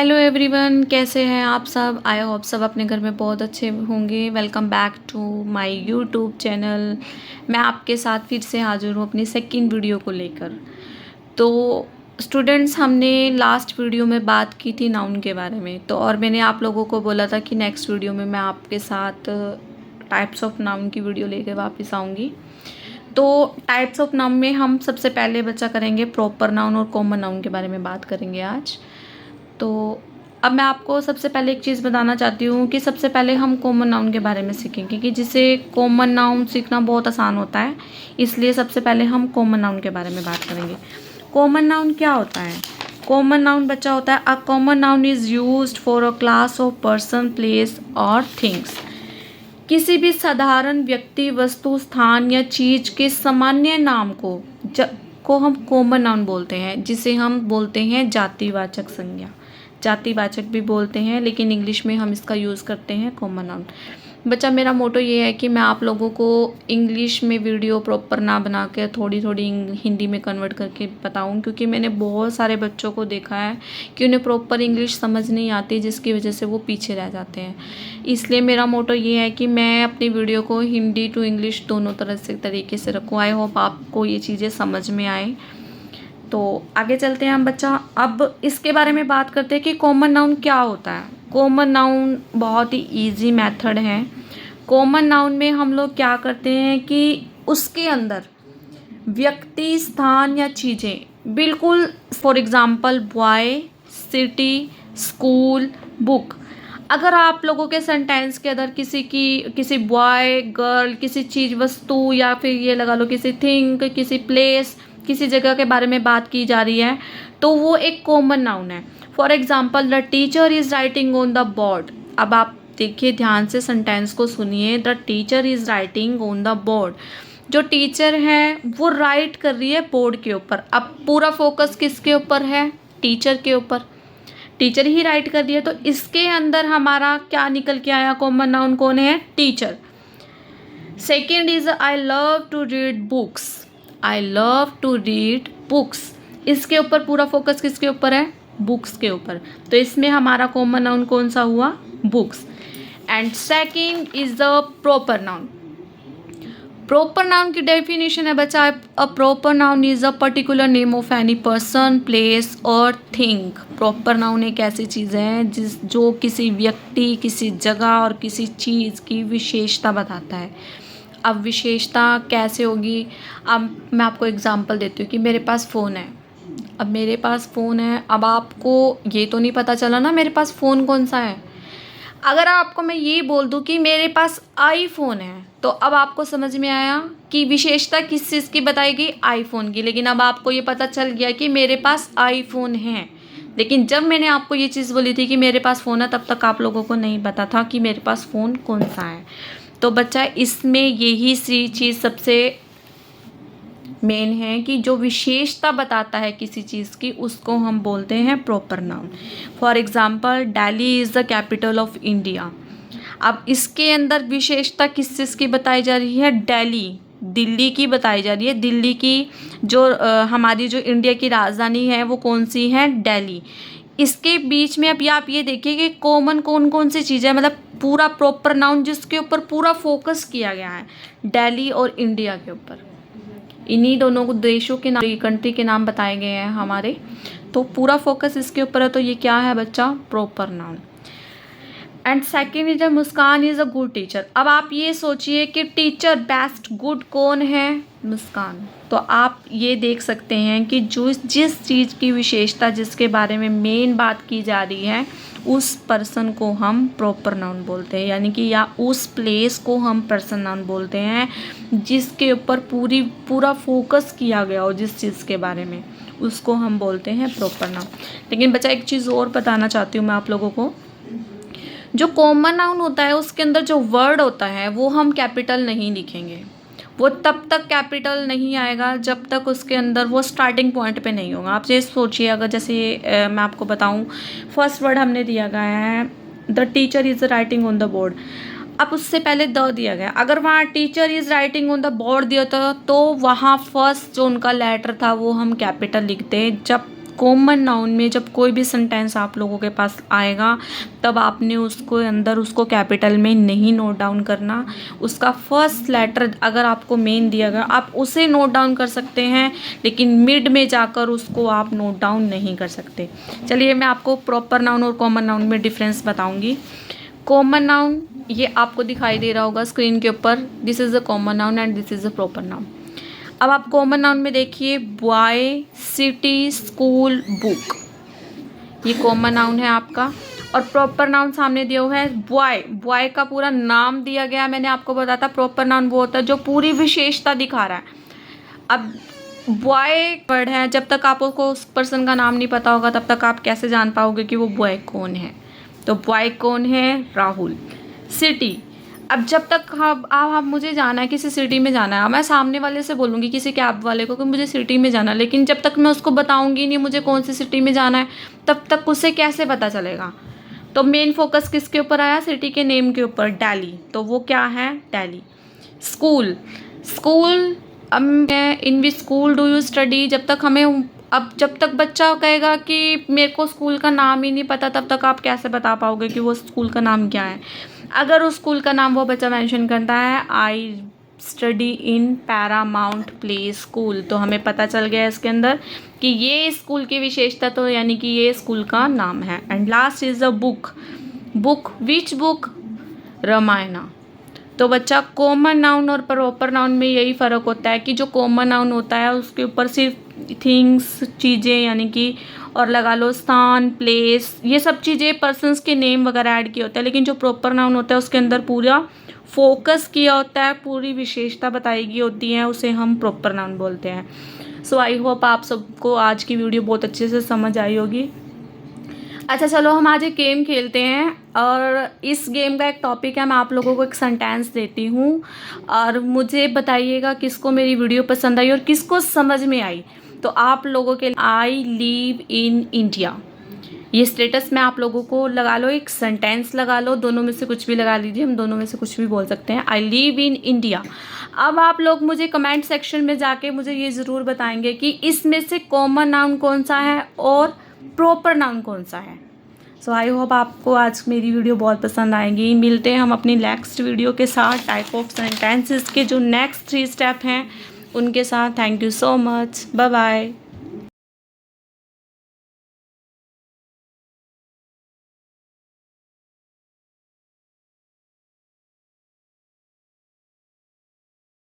Hello everyone, कैसे हैं आप सब। आई होप सब अपने घर में बहुत अच्छे होंगे। Welcome back to my YouTube channel. मैं आपके साथ फिर से हाजिर हूँ अपनी सेकंड वीडियो को लेकर। तो स्टूडेंट्स, हमने लास्ट वीडियो में बात की थी नाउन के बारे में, तो और मैंने आप लोगों को बोला था कि नेक्स्ट वीडियो में मैं आपके साथ टाइप्स ऑफ नाउन की वीडियो लेकर वापस आऊँगी। तो टाइप्स ऑफ नाउन में हम सबसे पहले बच्चा करेंगे प्रॉपर नाउन और कॉमन नाउन के बारे में बात करेंगे आज। तो अब मैं आपको सबसे पहले एक चीज़ बताना चाहती हूँ कि सबसे पहले हम कॉमन नाउन के बारे में सीखेंगे कि जिसे कॉमन नाउन सीखना बहुत आसान होता है, इसलिए सबसे पहले हम कॉमन नाउन के बारे में बात करेंगे। कॉमन नाउन क्या होता है? कॉमन नाउन बच्चा होता है, a common noun is used for a class of person, place और थिंग्स। किसी भी साधारण व्यक्ति, वस्तु, स्थान या चीज़ के सामान्य नाम को हम कॉमन नाउन बोलते हैं, जिसे हम बोलते हैं जातिवाचक संज्ञा। जातिवाचक भी बोलते हैं, लेकिन इंग्लिश में हम इसका यूज़ करते हैं कॉमन नाउन। बच्चा, मेरा मोटो ये है कि मैं आप लोगों को इंग्लिश में वीडियो प्रॉपर ना बना के थोड़ी थोड़ी हिंदी में कन्वर्ट करके बताऊं, क्योंकि मैंने बहुत सारे बच्चों को देखा है कि उन्हें प्रॉपर इंग्लिश समझ नहीं आती, जिसकी वजह से वो पीछे रह जाते हैं। इसलिए मेरा मोटो ये है कि मैं अपनी वीडियो को हिंदी टू इंग्लिश दोनों तरीके से रखूँ। आई होप आपको ये चीज़ें समझ में आए। तो आगे चलते हैं हम बच्चा। अब इसके बारे में बात करते हैं कि कॉमन नाउन क्या होता है। कॉमन नाउन बहुत ही इजी मेथड है। कॉमन नाउन में हम लोग क्या करते हैं कि उसके अंदर व्यक्ति, स्थान या चीज़ें बिल्कुल, for example boy, city, school, book. अगर आप लोगों के सेंटेंस के अंदर किसी बॉय, गर्ल, किसी चीज़, वस्तु, या फिर ये लगा लो किसी थिंग, किसी प्लेस, किसी जगह के बारे में बात की जा रही है, तो वो एक कॉमन नाउन है। For example, the teacher is writing on the board. अब आप देखिए, ध्यान से सेंटेंस को सुनिए। The teacher is writing on the board. जो टीचर है वो राइट कर रही है बोर्ड के ऊपर। अब पूरा फोकस किसके ऊपर है? टीचर के ऊपर। टीचर ही राइट कर रही है, तो इसके अंदर हमारा क्या निकल के आया? कॉमन नाउन कौन है? Teacher. Second is I love to read books. I love to read books. इसके ऊपर पूरा फोकस किसके ऊपर है? बुक्स के ऊपर। तो इसमें हमारा कॉमन नाउन कौन सा हुआ? Books. And second is the proper noun. Proper noun की डेफिनेशन है बच्चा, a proper noun is a particular name of any person, place और थिंग। प्रॉपर नाउन एक ऐसी चीज़ है जो किसी व्यक्ति, किसी जगह और किसी चीज़ की विशेषता बताता है। अब विशेषता कैसे होगी? अब मैं आपको एग्जांपल देती हूँ कि मेरे पास फ़ोन है। अब मेरे पास फ़ोन है, अब आपको ये तो नहीं पता चला ना मेरे पास फ़ोन कौन सा है। अगर आपको मैं ये बोल दूँ कि मेरे पास आईफोन है, तो अब आपको समझ में आया कि विशेषता किस चीज़ की बताएगी? आईफोन की। लेकिन अब आपको ये पता चल गया कि मेरे पास आईफोन है, लेकिन जब मैंने आपको ये चीज़ बोली थी कि मेरे पास फ़ोन है, तब तक आप लोगों को नहीं पता था कि मेरे पास फ़ोन कौन सा है। तो बच्चा, इसमें यही सी चीज़ सबसे मेन है कि जो विशेषता बताता है किसी चीज़ की, उसको हम बोलते हैं proper noun. For example, Delhi is the capital of India. अब इसके अंदर विशेषता किस चीज़ की बताई जा रही है? दिल्ली की बताई जा रही है। दिल्ली की जो हमारी जो इंडिया की राजधानी है वो कौन सी है? दिल्ली। इसके बीच में अब आप ये देखिए कि कॉमन कौन कौन सी चीज़ें है, मतलब पूरा प्रॉपर नाउन जिसके ऊपर पूरा फोकस किया गया है, दिल्ली और इंडिया के ऊपर। इन्हीं दोनों को देशों के नाम, कंट्री के नाम बताए गए हैं हमारे, तो पूरा फोकस इसके ऊपर है। तो ये क्या है बच्चा? Proper noun. And second is Muskan is a good teacher. अब आप ये सोचिए कि टीचर बेस्ट गुड कौन है? मुस्कान। तो आप ये देख सकते हैं कि जिस चीज़ की विशेषता, जिसके बारे में मेन बात की जा रही है, उस पर्सन को हम प्रॉपर नाउन बोलते हैं, यानी कि या उस प्लेस को हम पर्सन नाउन बोलते हैं जिसके ऊपर पूरा फोकस किया गया हो, जिस चीज़ के बारे में, उसको हम बोलते हैं प्रॉपर नाउन। लेकिन बच्चा, एक चीज़ और बताना चाहती हूँ मैं आप लोगों को। जो कॉमन नाउन होता है उसके अंदर जो वर्ड होता है वो हम कैपिटल नहीं लिखेंगे। वो तब तक कैपिटल नहीं आएगा जब तक उसके अंदर वो स्टार्टिंग पॉइंट पे नहीं होगा। आप ये सोचिए, अगर जैसे मैं आपको बताऊं, फर्स्ट वर्ड हमने दिया गया है the teacher is writing on the board. अब उससे पहले द दिया गया, अगर वहाँ teacher is writing on the board दिया था तो वहाँ फर्स्ट जो उनका लेटर था वो हम कैपिटल लिखते हैं। जब कॉमन नाउन में जब कोई भी सेंटेंस आप लोगों के पास आएगा तब आपने उसको अंदर उसको कैपिटल में नहीं नोट डाउन करना। उसका फर्स्ट लेटर अगर आपको मेन दिया गया आप उसे नोट डाउन कर सकते हैं, लेकिन मिड में जाकर उसको आप नोट डाउन नहीं कर सकते। चलिए मैं आपको प्रॉपर नाउन और कॉमन नाउन में डिफरेंस बताऊँगी। कॉमन नाउन ये आपको दिखाई दे रहा होगा स्क्रीन के ऊपर, this is a common noun and this is a proper noun. अब आप कॉमन नाउन में देखिए बॉय, सिटी, स्कूल, बुक, ये कॉमन नाउन है आपका। और प्रॉपर नाउन सामने दिया हुआ है बॉय, बॉय का पूरा नाम दिया गया है। मैंने आपको बताया था प्रॉपर नाउन वो होता है जो पूरी विशेषता दिखा रहा है। अब बॉय वर्ड है, जब तक आपको उस पर्सन का नाम नहीं पता होगा तब तक आप कैसे जान पाओगे कि वो बॉय कौन है। तो बॉय कौन है? राहुल। सिटी, अब जब तक आप मुझे जाना है, किसी सिटी में जाना है, मैं सामने वाले से बोलूँगी किसी कैब वाले को कि मुझे सिटी में जाना है, लेकिन जब तक मैं उसको बताऊँगी नहीं मुझे कौन सी सिटी में जाना है तब तक उसे कैसे पता चलेगा। तो मेन फोकस किसके ऊपर आया? सिटी के नेम के ऊपर, दिल्ली, तो वो क्या है? दिल्ली। स्कूल, स्कूल, अब in which school do you study, जब तक बच्चा कहेगा कि मेरे को स्कूल का नाम ही नहीं पता तब तक आप कैसे बता पाओगे कि वो स्कूल का नाम क्या है। अगर उस स्कूल का नाम वो बच्चा मेंशन करता है I study in Paramount play school, तो हमें पता चल गया इसके अंदर कि ये स्कूल की विशेषता, तो यानी कि ये स्कूल का नाम है। And last is a book, book, which book? Ramayana. तो बच्चा कॉमन नाउन और प्रॉपर नाउन में यही फ़र्क होता है कि जो कॉमन नाउन होता है उसके ऊपर सिर्फ थिंग्स, चीज़ें, यानी कि और लगा लो स्थान, प्लेस, ये सब चीज़ें पर्सन्स के नेम वगैरह ऐड किए होते हैं। लेकिन जो प्रॉपर नाउन होता है उसके अंदर पूरा फोकस किया होता है, पूरी विशेषता बताई गई होती है, उसे हम प्रॉपर नाउन बोलते हैं। सो आई होप आप सबको आज की वीडियो बहुत अच्छे से समझ आई होगी। अच्छा चलो हम आज एक गेम खेलते हैं, और इस गेम का एक टॉपिक है, मैं आप लोगों को एक सेंटेंस देती हूँ और मुझे बताइएगा किसको मेरी वीडियो पसंद आई और किसको समझ में आई। तो आप लोगों के आई लिव इन इंडिया, ये स्टेटस में आप लोगों को लगा लो, एक सेंटेंस लगा लो, दोनों में से कुछ भी लगा लीजिए, हम दोनों में से कुछ भी बोल सकते हैं। I live in India. अब आप लोग मुझे कमेंट सेक्शन में जाके मुझे ये ज़रूर बताएंगे कि इसमें से कॉमन नाउन कौन सा है और प्रॉपर नाउन कौन सा है। सो आई होप आपको आज मेरी वीडियो बहुत पसंद आएगी। मिलते हैं हम अपनी नेक्स्ट वीडियो के साथ, टाइप ऑफ सेंटेंसेस के जो नेक्स्ट 3 स्टेप हैं उनके साथ। Thank you so much, bye bye.